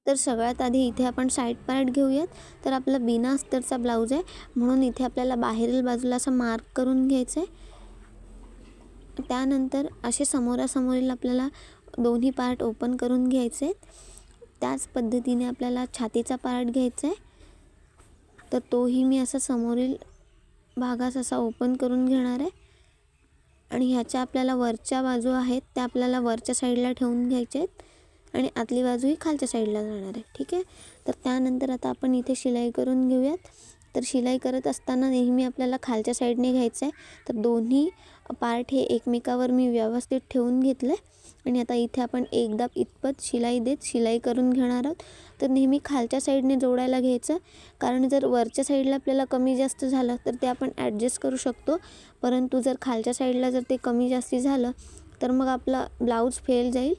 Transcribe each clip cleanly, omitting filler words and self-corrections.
तर सगळ्यात आधी इथे आपण साईड पार्ट घेऊयात. तर आपला बिना अस्तरचा ब्लाऊज आहे, म्हणून इथे आपल्याला बाहेरील बाजूला असं मार्क करून घ्यायचं आहे. त्यानंतर असे समोरासमोरील आपल्याला दोन्ही पार्ट ओपन करून घ्यायचे आहेत. त्याच पद्धतीने आपल्याला छातीचा पार्ट घ्यायचा आहे, तर तोही मी असा समोरील भागास असा ओपन करून घेणार आहे. आणि ह्याच्या आपल्याला वरच्या बाजू आहेत त्या आपल्याला वरच्या साईडला ठेवून घ्यायच्या आहेत आणि आतली बाजू ही खालच्या साईडला जाणार आहे. ठीक आहे. तर त्यानंतर आता आपण इथे शिलाई करून घेऊयात. तर शिलाई करत असताना नेहमी आपल्याला खालच्या साईडने घ्यायचं आहे. तर दोन्ही पार्ट हे एकमेकावर मी व्यवस्थित ठेवून घेतले आणि आता इथे आपण एकदा इतपत शिलाई देत शिलाई करून घेणार आहोत. तर नेहमी खालच्या साईडने जोडायला घ्यायचं, कारण जर वरच्या साईडला आपल्याला कमी जास्त झालं तर ते आपण ॲडजस्ट करू शकतो, परंतु जर खालच्या साईडला जर ते कमी जास्ती झालं तर मग आपला ब्लाऊज फेल जाईल,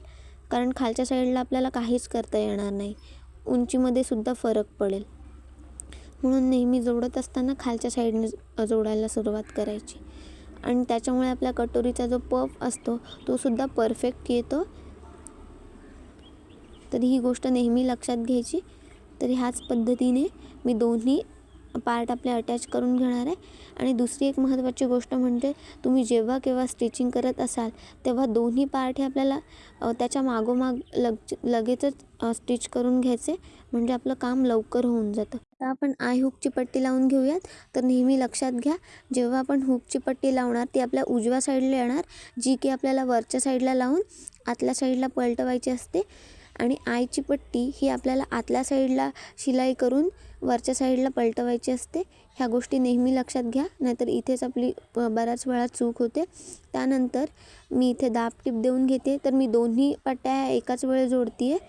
कारण खालच्या साईडला आपल्याला काहीच करता येणार नाही, उंचीमध्ये सुद्धा फरक पडेल. म्हणून नेहमी जोडत असताना खालच्या साईडने जोडायला सुरुवात करायची आणि त्याच्यामुळे आपल्या कटोरीचा जो पफ असतो तो सुद्धा परफेक्ट येतो. तर ही गोष्ट नेहमी लक्षात घ्यायची. तर ह्याच पद्धतीने मी दोन्ही पार्ट आपले अटॅच करून घेणार आहे. आणि दुसरी एक महत्त्वाची गोष्ट म्हणजे तुम्ही जेव्हा केव्हा स्टिचिंग करत असाल तेव्हा दोन्ही पार्ट हे आपल्याला त्याच्या मागोमाग लगेचच स्टिच करून घ्यायचे, म्हणजे आपलं काम लवकर होऊन जातं. आता आपण आय हुकची पट्टी लावून घेऊयात. तर नेहमी लक्षात घ्या, जेव्हा आपण हुकची पट्टी लावणार ती आपल्या उजव्या साईडला येणार, जी की आपल्याला वरच्या साईडला लावून आतल्या साईडला पलटवायची असते. आणि आयची पट्टी ही आपल्याला आतल्या साईडला शिलाई करून वरच्या साईडला पलटवायची असते. ह्या गोष्टी नेहमी लक्षात घ्या, नाहीतर इथेच आपली बऱ्याच वेळा चूक होते. त्यानंतर मी इथे दाब टीप देऊन घेते. तर मी दोन्ही पट्ट्या एकाच वेळी जोडते आहे.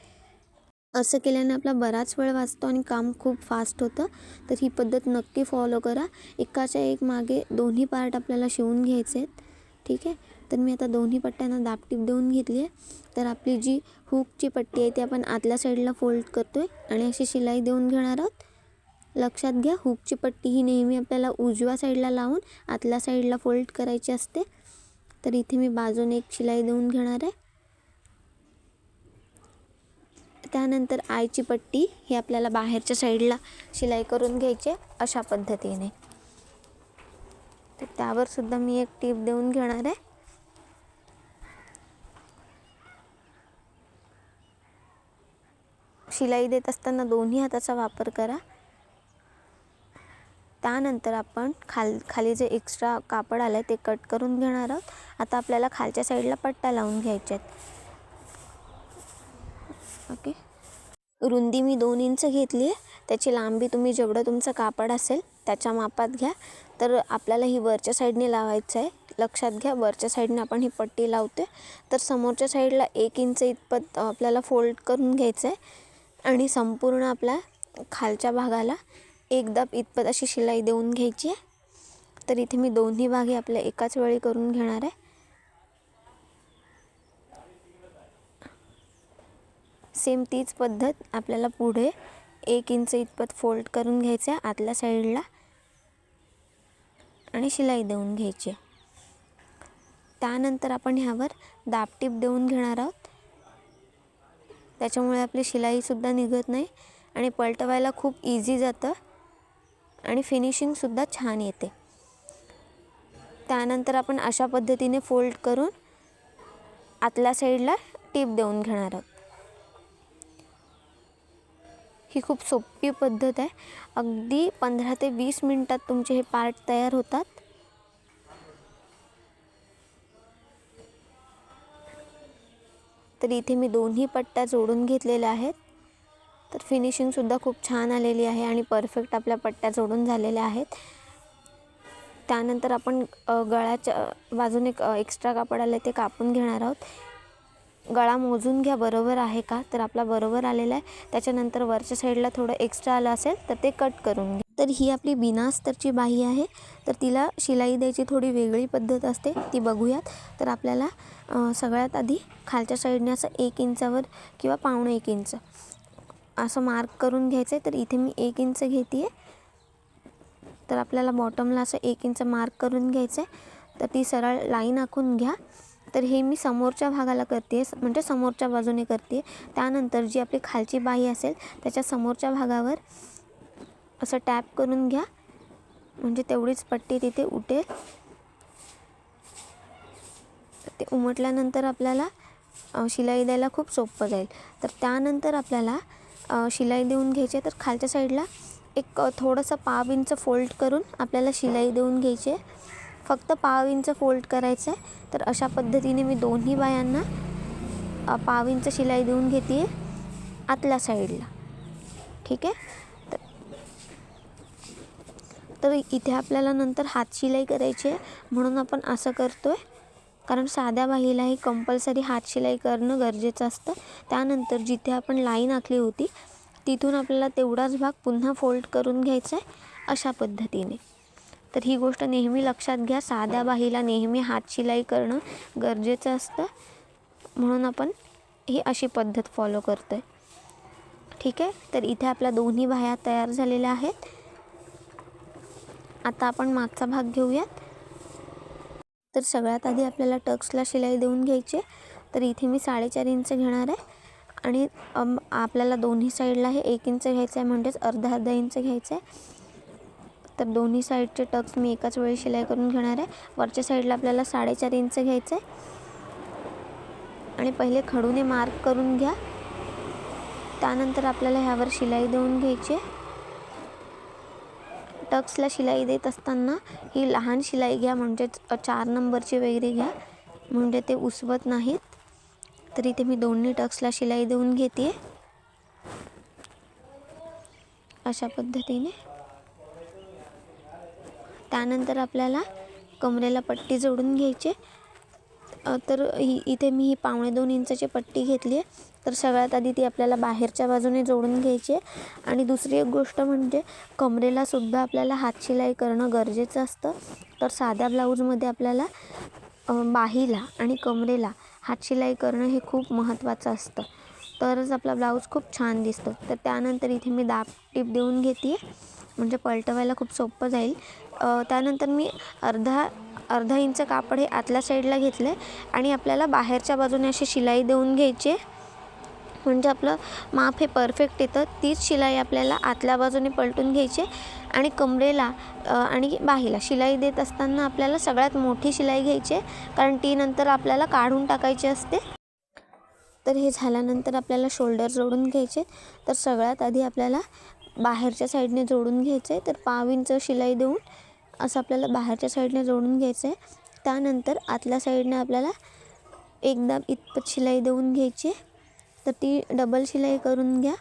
असं केल्याने आपला बराच वेळ वाचतो आणि काम खूप फास्ट होतं. तर ही पद्धत नक्की फॉलो करा. एकाच्या एक मागे दोन्ही पार्ट आपल्याला शिवून घ्यायचे आहेत. ठीक आहे. तर मी आता दोन्ही पट्ट्यांना दाब टीप देऊन घेतली आहे. तर आपली जी हुकची पट्टी आहे ती आपण आतल्या साईडला फोल्ड करतो आहे आणि अशी शिलाई देऊन घेणार आहोत. लक्षात घ्या, हुकची पट्टी ही नेहमी आपल्याला उजव्या साईडला लावून आतल्या साईडला फोल्ड करायची असते. तर इथे मी बाजूने एक शिलाई देऊन घेणार आहे. त्यानंतर आयची पट्टी ही आपल्याला बाहेरच्या साईडला शिलाई करून घ्यायची आहे अशा पद्धतीने. तर त्यावर सुद्धा मी एक टीप देऊन घेणार आहे. शिलाई देत असताना दोन्ही हाताचा वापर करा. त्यानंतर आपण खाली जे एक्स्ट्रा कापड आलं आहे ते कट करून घेणार आहोत. आता आपल्याला खालच्या साईडला पट्ट्या लावून घ्यायच्या आहेत. ओके. रुंदी मी 2 इंच घेतली आहे. त्याची लांबी तुम्ही जेवढं तुमचं कापड असेल त्याच्या मापात घ्या. तर आपल्याला ही वरच्या साईडने लावायचं आहे. लक्षात घ्या, वरच्या साईडने आपण ही पट्टी लावतो तर समोरच्या साईडला 1 इंच इतपत आपल्याला फोल्ड करून घ्यायचं आहे आणि संपूर्ण आपल्या खालच्या भागाला एकदा इतपत अशी शिलाई देऊन घ्यायची आहे. तर इथे मी दोन्ही भागे आपल्या एकाच वेळी करून घेणार आहे. सेम तीच पद्धत आपल्याला पुढे 1 इंच इतपत फोल्ड करून घ्यायचं आहे आतल्या साईडला आणि शिलाई देऊन घ्यायची आहे. त्यानंतर आपण ह्यावर दाब टीप देऊन घेणार आहोत. त्याच्यामुळे आपली शिलाईसुद्धा निघत नाही आणि पलटवायला खूप इझी जातं आणि फिनिशिंगसुद्धा छान येते. त्यानंतर आपण अशा पद्धतीने फोल्ड करून आतल्या साईडला टीप देऊन घेणार आहोत. ही खूप सोपी पद्धत आहे. अगदी 15 ते 20 मिनिटात तुमचे हे पार्ट तयार होतात. तर इथे मी दोन्ही पट्ट्या जोडून घेतलेल्या आहेत. तर फिनिशिंगसुद्धा खूप छान आलेली आहे आणि परफेक्ट आपल्या पट्ट्या जोडून झालेल्या आहेत. त्यानंतर आपण गळ्याच्या बाजूने एक्स्ट्रा कापड आले ते कापून घेणार आहोत. गळा मोजून घ्या बरोबर आहे का, तर आपला बरोबर आलेला आहे. त्याच्यानंतर वरच्या साईडला थोडं एक्स्ट्रा आलं असेल तर ते कट करून घ्या. तर ही आपली बिना अस्तरची बाही आहे. तर तिला शिलाई द्यायची थोडी वेगळी पद्धत असते, ती बघूयात. तर आपल्याला सगळ्यात आधी खालच्या साईडने असं 1 इंचावर किंवा पावणे 1 इंच असं मार्क करून घ्यायचं आहे. तर इथे मी 1 इंच घेते आहे. तर आपल्याला बॉटमला असं 1 इंच मार्क करून घ्यायचं आहे. तर ती सरळ लाईन आखून घ्या. तर हे मी समोरच्या भागाला करते, म्हणजे समोरच्या बाजूने करते. त्यानंतर जी आपली खालची बाही असेल त्याच्या समोरच्या भागावर असं टॅप करून घ्या, म्हणजे तेवढीच पट्टी तिथे उठेल. ते उमटल्यानंतर आपल्याला शिलाई द्यायला खूप सोपं जाईल. तर त्यानंतर आपल्याला शिलाई देऊन घ्यायची आहे. तर खालच्या साईडला एक थोडंसं पाव इंच फोल्ड करून आपल्याला शिलाई देऊन घ्यायची आहे. फक्त पाव इंच फोल्ड करायचं आहे. तर अशा पद्धतीने मी दोन्ही बायांना पाव इंच शिलाई देऊन घेते आहे आतल्या साईडला. ठीक आहे. तर इथे आपल्याला नंतर हात शिलाई करायची आहे, म्हणून आपण असं करतो आहे. कारण साध्या बाहीलाही कंपल्सरी हात शिलाई करणं गरजेचं असतं. त्यानंतर जिथे आपण लाईन आखली होती तिथून आपल्याला तेवढाच भाग पुन्हा फोल्ड करून घ्यायचा आहे अशा पद्धतीने. तर ही गोष्ट नेहमी लक्षात घ्या, साध्या बाहीला नेहमी हात शिलाई करणं गरजेचं असतं, म्हणून आपण ही अशी पद्धत फॉलो करतो आहे. ठीक आहे. तर इथे आपल्या दोन्ही बाह्या तयार झालेल्या आहेत. आता आपण मागचा भाग घेऊयात. तर सगळ्यात आधी आपल्याला टक्सला शिलाई देऊन घ्यायची. तर इथे मी 4.5 इंच घेणार आहे आणि आपल्याला दोन्ही साईडला हे 1 इंच घ्यायचं आहे, म्हणजेच अर्धा इंच घ्यायचं आहे. तर दोन्ही साईडचे टक्स मी एकाच वेळी शिलाई करून घेणार आहे. वरच्या साईडला आपल्याला 4.5 इंच घ्यायचं आहे आणि पहिले खडूने मार्क करून घ्या. त्यानंतर आपल्याला ह्यावर शिलाई देऊन घ्यायची. टक्सला शिलाई देत असताना ही लहान शिलाई घ्या, म्हणजेच 4 नंबरची वगैरे घ्या, म्हणजे ते उसवत नाहीत. तर इथे मी दोन्ही टक्सला शिलाई देऊन घेते अशा पद्धतीने. त्यानंतर आपल्याला कमरेला पट्टी जोडून घ्यायची. तर इथे मी ही 1.25 इंचाची पट्टी घेतली आहे. तर सगळ्यात आधी ती आपल्याला बाहेरच्या बाजूने जोडून घ्यायची आहे. आणि दुसरी एक गोष्ट म्हणजे कमरेला सुद्धा आपल्याला हात शिलाई करणं गरजेचं असतं. तर साध्या ब्लाऊजमध्ये आपल्याला बाहीला आणि कमरेला हात शिलाई करणं हे खूप महत्त्वाचं असतं, तरच आपला ब्लाऊज खूप छान दिसतो. तर त्यानंतर इथे मी दाब टीप देऊन घेते, म्हणजे पलटवायला खूप सोपं जाईल. त्यानंतर मी अर्धा इंच कापड हे आतल्या साईडला घेतलं आहे आणि आपल्याला बाहेरच्या बाजूने अशी शिलाई देऊन घ्यायची, म्हणजे आपलं माप हे परफेक्ट येतं. तीच शिलाई आपल्याला आतल्या बाजूने पलटून घ्यायची आणि कमरेला आणि बाहीला शिलाई देत असताना आपल्याला सगळ्यात मोठी शिलाई घ्यायची आहे, कारण ती नंतर आपल्याला काढून टाकायची असते. तर हे झाल्यानंतर आपल्याला शोल्डर जोडून घ्यायचे. तर सगळ्यात आधी आपल्याला बाहेरच्या साईडने जोडून घ्यायचं आहे. तर पाव इंच शिलाई देऊन असं आपल्याला बाहेरच्या साईडने जोडून घ्यायचं आहे. त्यानंतर आतल्या साईडने आपल्याला एकदा इतपत शिलाई देऊन घ्यायची. तर ती डबल शिलाई करून घ्या.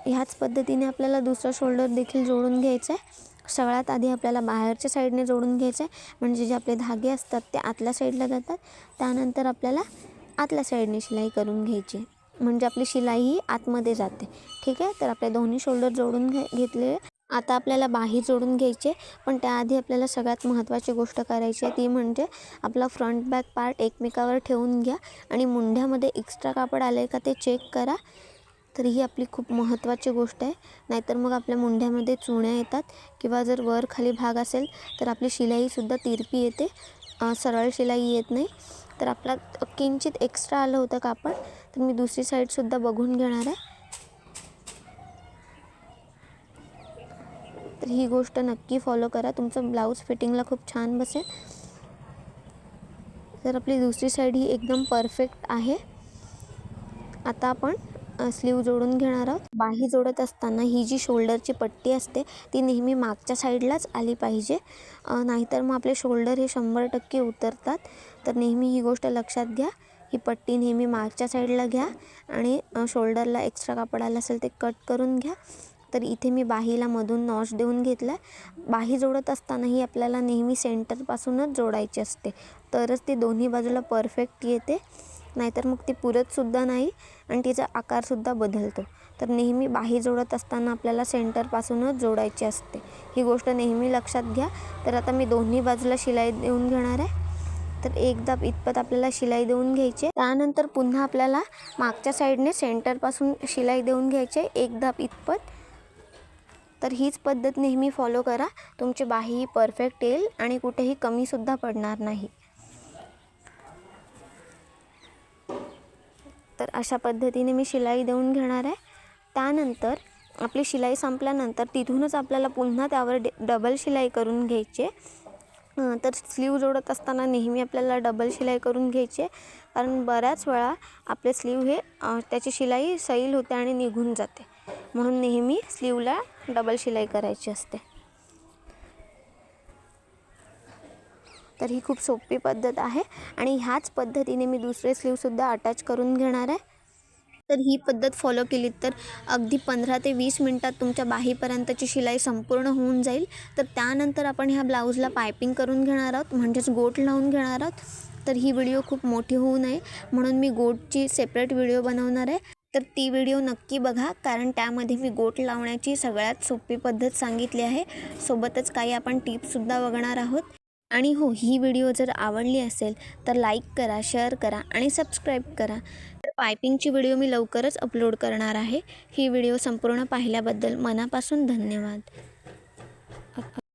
ह्याच पद्धतीने आपल्याला दुसरा शोल्डर देखील जोडून घ्यायचा आहे. सगळ्यात आधी आपल्याला बाहेरच्या साईडने जोडून घ्यायचं आहे, म्हणजे जे आपले धागे असतात ते आतल्या साईडला जातात. त्यानंतर आपल्याला आतल्या साईडने शिलाई करून घ्यायची, म्हणजे आपली शिलाई ही आतमध्ये जाते. ठीक आहे. तर आपले दोन्ही शोल्डर जोडून घेतले. आता आपल्याला बाही जोडून घ्यायची, पण त्याआधी आपल्याला सगळ्यात महत्त्वाची गोष्ट करायची आहे, ती म्हणजे आपला फ्रंट बॅक पार्ट एकमेकावर ठेवून घ्या आणि मुंढ्यामध्ये एक्स्ट्रा कापड आलं आहे का ते चेक करा. तर ही आपली खूप महत्त्वाची गोष्ट आहे, नाहीतर मग आपल्या मुंढ्यामध्ये चुण्या येतात किंवा जर वर खाली भाग असेल तर आपली शिलाईसुद्धा तिरपी येते, सरळ शिलाई येत नाही. तर आपला किंचित एक्स्ट्रा आलं होतं कापड, तर मी दुसरी साईडसुद्धा बघून घेणार आहे. तर ही गोष्ट नक्की फॉलो करा, तुमचं ब्लाऊज फिटिंगला खूप छान बसेल. तर आपली दुसरी साईड ही एकदम परफेक्ट आहे. आता आपण स्लीव जोडून घेणार आहोत. बाही जोडत असताना ही जी शोल्डरची पट्टी असते ती नेहमी मागच्या साईडलाच आली पाहिजे, नाहीतर मग आपले शोल्डर हे 100% उतरतात. तर नेहमी ही गोष्ट लक्षात घ्या. ही पट्टी नेहमी मागच्या साईडला घ्या आणि शोल्डरला एक्स्ट्रा कापड आलं असेल ते कट करून घ्या. तर इथे मी बाहीला मधून नॉच देऊन घेतला आहे. बाही जोडत असतानाही आपल्याला नेहमी सेंटरपासूनच जोडायची असते, तरच ती दोन्ही बाजूला परफेक्ट येते, नाहीतर मग ती पुरतसुद्धा नाही आणि तिचा आकारसुद्धा बदलतो. तर नेहमी बाही जोडत असताना आपल्याला सेंटरपासूनच जोडायची असते, ही गोष्ट नेहमी लक्षात घ्या. तर आता मी दोन्ही बाजूला शिलाई देऊन घेणार आहे. तर एक दाब इतपत आपल्याला शिलाई देऊन घ्यायची. त्यानंतर पुन्हा आपल्याला मागच्या साईडने सेंटरपासून शिलाई देऊन घ्यायचे एक दाब इतपत. तर हीच पद्धत नेहमी फॉलो करा, तुमची बाही परफेक्ट येईल आणि कुठेही कमीसुद्धा पडणार नाही. तर अशा पद्धतीने मी शिलाई देऊन घेणार आहे. त्यानंतर आपली शिलाई संपल्यानंतर तिथूनच आपल्याला पुन्हा त्यावर डबल शिलाई करून घ्यायची आहे. तर स्लीव जोडत असताना नेहमी आपल्याला डबल शिलाई करून घ्यायची आहे, कारण बऱ्याच वेळा आपले स्लीव हे त्याची शिलाई सैल होते आणि निघून जाते, म्हणून नेहमी स्लीवला डबल शिलाई करायची असते. तर ही खूप सोपी पद्धत आहे आणि ह्याच पद्धतीने मी दुसरे स्लीवसुद्धा अटॅच करून घेणार आहे. तर ही पद्धत फॉलो केली तर अगदी 15 ते 20 मिनटात तुमच्या बाहीपर्यंतची शिलाई संपूर्ण होऊन जाईल. तर त्यानंतर आपण ह्या ब्लाऊजला पायपिंग करून घेणार आहोत, म्हणजेच गोट लावून घेणार आहोत. तर ही व्हिडिओ खूप मोठी होऊ नये म्हणून मी गोटची सेपरेट व्हिडिओ बनवणार आहे. तर ती व्हिडिओ नक्की बघा, कारण त्यामध्ये मी गोट लावण्याची सगळ्यात सोपी पद्धत सांगितली आहे. सोबतच काही आपण टिप्ससुद्धा बघणार आहोत. आणि हो, ही व्हिडिओ जर आवडली असेल तर लाईक करा, शेअर करा आणि सबस्क्राईब करा. तर पायपिंगची व्हिडिओ मी लवकरच अपलोड करणार आहे. ही व्हिडिओ संपूर्ण पाहिल्याबद्दल मनापासून धन्यवाद.